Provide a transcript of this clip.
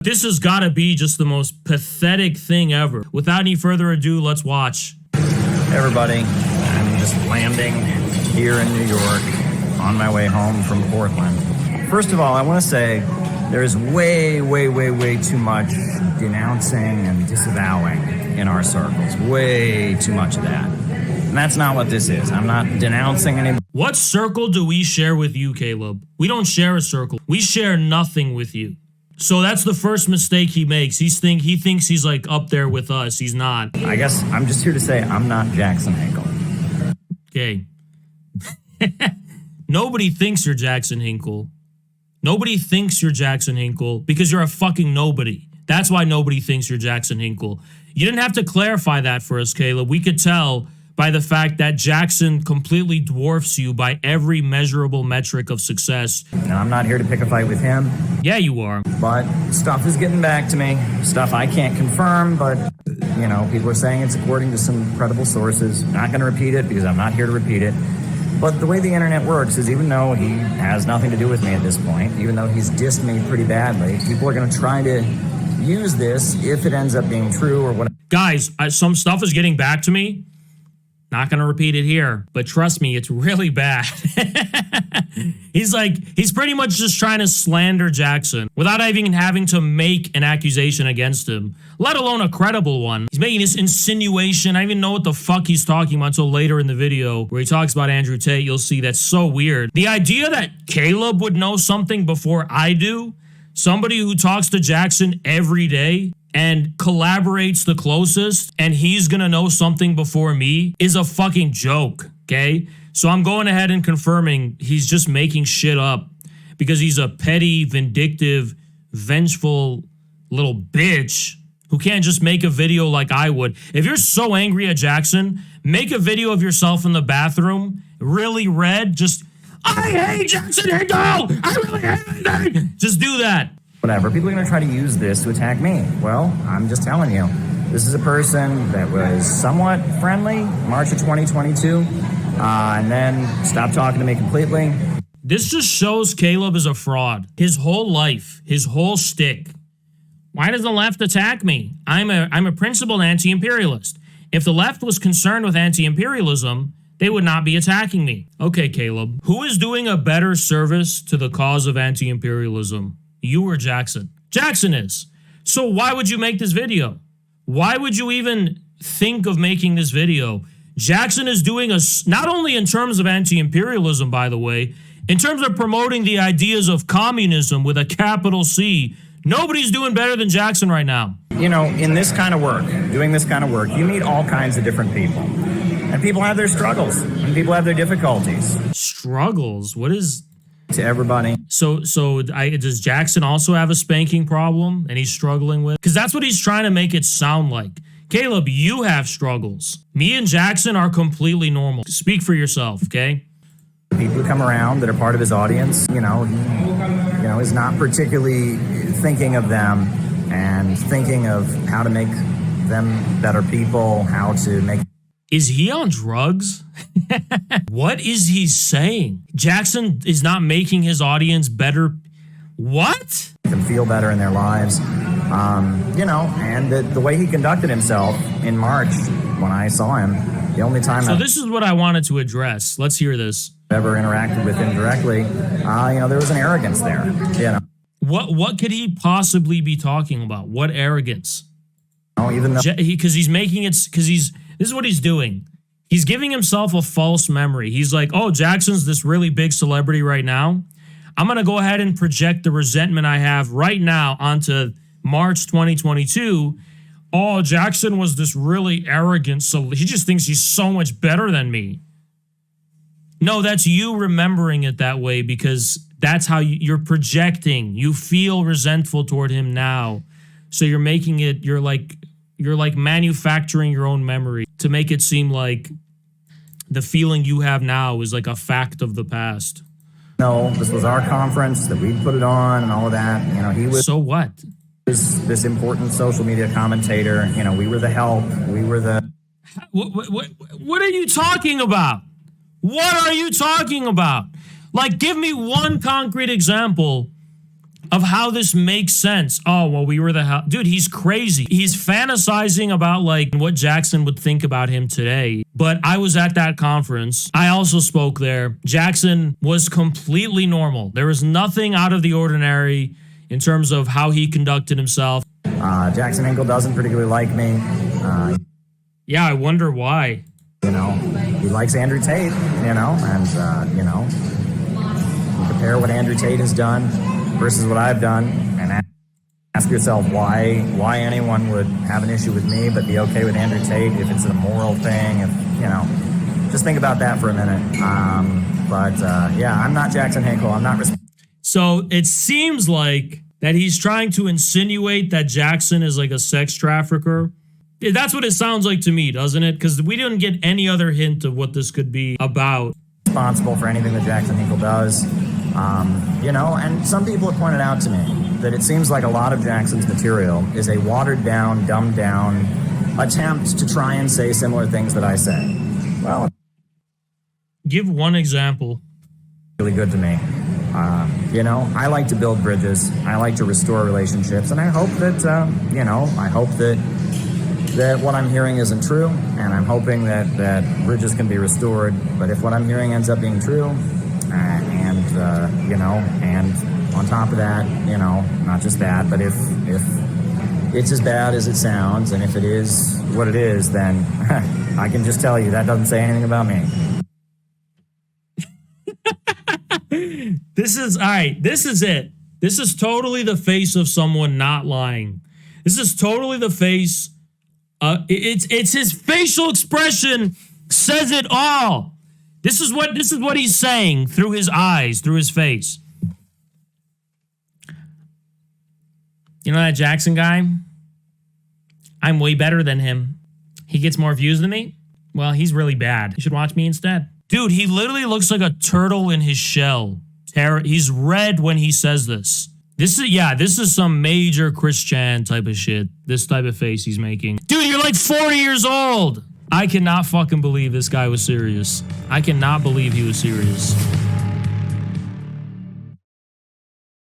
This has got to be just the most pathetic thing ever. Without any further ado, let's watch. Hey everybody, I'm just landing here in New York on my way home from Portland. First of all, I want to say there's way too much denouncing and disavowing in our circles. Way too much of that. And that's not what this is. I'm not denouncing anybody. What circle do we share with you, Caleb? We don't share a circle. We share nothing with you. So that's the first mistake he makes. He thinks he's like up there with us. He's not. I guess I'm just here to say I'm not Jackson Hinkle. Okay. Nobody thinks you're Jackson Hinkle. Nobody thinks you're Jackson Hinkle because you're a fucking nobody. That's why nobody thinks you're Jackson Hinkle. You didn't have to clarify that for us, Caleb. We could tell by the fact that Jackson completely dwarfs you by every measurable metric of success. Now, I'm not here to pick a fight with him. Yeah, you are. But stuff is getting back to me. Stuff I can't confirm, but, you know, people are saying it's according to some credible sources. Not going to repeat it because I'm not here to repeat it. But the way the internet works is even though he has nothing to do with me at this point, even though he's dissed me pretty badly, people are going to try to use this if it ends up being true or whatever. Guys, some stuff is getting back to me. Not going to repeat it here, but trust me, it's really bad. He's pretty much just trying to slander Jackson without even having to make an accusation against him, let alone a credible one. He's making this insinuation. I don't even know what the fuck he's talking about until later in the video where he talks about Andrew Tate. You'll see that's so weird. The idea that Caleb would know something before I do, somebody who talks to Jackson every day and collaborates the closest, and he's gonna know something before me is a fucking joke, okay? So I'm going ahead and confirming he's just making shit up because he's a petty, vindictive, vengeful little bitch who can't just make a video like I would. If you're so angry at Jackson, make a video of yourself in the bathroom, really red, just, I hate Jackson Hinkle! I really hate him! Just do that. Whatever. People are going to try to use this to attack me. Well, I'm just telling you, this is a person that was somewhat friendly March of 2022, and then stopped talking to me completely. This just shows Caleb is a fraud. His whole life, his whole shtick. Why does the left attack me? I'm a principled anti-imperialist. If the left was concerned with anti-imperialism, they would not be attacking me. Okay, Caleb, who is doing a better service to the cause of anti-imperialism? You or Jackson? Jackson is. So why would you make this video? Why would you even think of making this video? Jackson is doing not only in terms of anti-imperialism, by the way, in terms of promoting the ideas of communism with a capital C, nobody's doing better than Jackson right now. You know, in this kind of work, doing this kind of work, you meet all kinds of different people. And people have their struggles, and people have their difficulties. Struggles? What is... To everybody. So does Jackson also have a spanking problem and he's struggling with? Because that's what he's trying to make it sound like. Caleb, you have struggles. Me and Jackson are completely normal. Speak for yourself, okay? People who come around that are part of his audience, you know, is not particularly thinking of them and thinking of how to make them better people, how to make... Is he on drugs? What is he saying? Jackson is not making his audience better. What? Them feel better in their lives. You know, and the way he conducted himself in March when I saw him, the only time... So this is what I wanted to address. Let's hear this. Ever interacted with him directly, you know, there was an arrogance there, you know. What could he possibly be talking about? What arrogance? Oh, even though... Because he's making it... This is what he's doing. He's giving himself a false memory. He's like, oh, Jackson's this really big celebrity right now. I'm going to go ahead and project the resentment I have right now onto March 2022. Oh, Jackson was this really arrogant, so he just thinks he's so much better than me. No, that's you remembering it that way because that's how you're projecting. You feel resentful toward him now. So you're making it, you're like manufacturing your own memory to make it seem like the feeling you have now is like a fact of the past. No, this was our conference that we put it on and all of that. You know, he was... So what? This important social media commentator. You know, we were the help. We were the... What are you talking about? What are you talking about? Like, give me one concrete example of how this makes sense. Oh, well, we were the hell. Dude, he's crazy. He's fantasizing about like what Jackson would think about him today. But I was at that conference. I also spoke there. Jackson was completely normal. There was nothing out of the ordinary in terms of how he conducted himself. Jackson Hinkle doesn't particularly like me. Yeah, I wonder why. You know, he likes Andrew Tate, you know, and, you know, you compare what Andrew Tate has done versus what I've done, and ask yourself why anyone would have an issue with me but be okay with Andrew Tate if it's a moral thing. If, you know, just think about that for a minute. Yeah, I'm not Jackson Hinkle. I'm not. So it seems like that he's trying to insinuate that Jackson is like a sex trafficker. That's what it sounds like to me, doesn't it? Because we didn't get any other hint of what this could be about. Responsible for anything that Jackson Hinkle does. You know, and some people have pointed out to me that it seems like a lot of Jackson's material is a watered down, dumbed down attempt to try and say similar things that I say. Well, give one example. Really good to me. You know, I like to build bridges. I like to restore relationships, and I hope that, you know, I hope that what I'm hearing isn't true, and I'm hoping that bridges can be restored. But if what I'm hearing ends up being true, you know, and on top of that, you know, not just that, but if it's as bad as it sounds, and if it is what it is, then I can just tell you that doesn't say anything about me. This is, all right, this is it. This is totally the face of someone not lying. This is totally the face. It's his facial expression says it all. This is what he's saying through his eyes, through his face. You know that Jackson guy? I'm way better than him. He gets more views than me? Well, he's really bad. You should watch me instead. Dude, he literally looks like a turtle in his shell. He's red when he says this. This is some major Christian type of shit. This type of face he's making. Dude, you're like 40 years old. I cannot fucking believe this guy was serious. I cannot believe he was serious.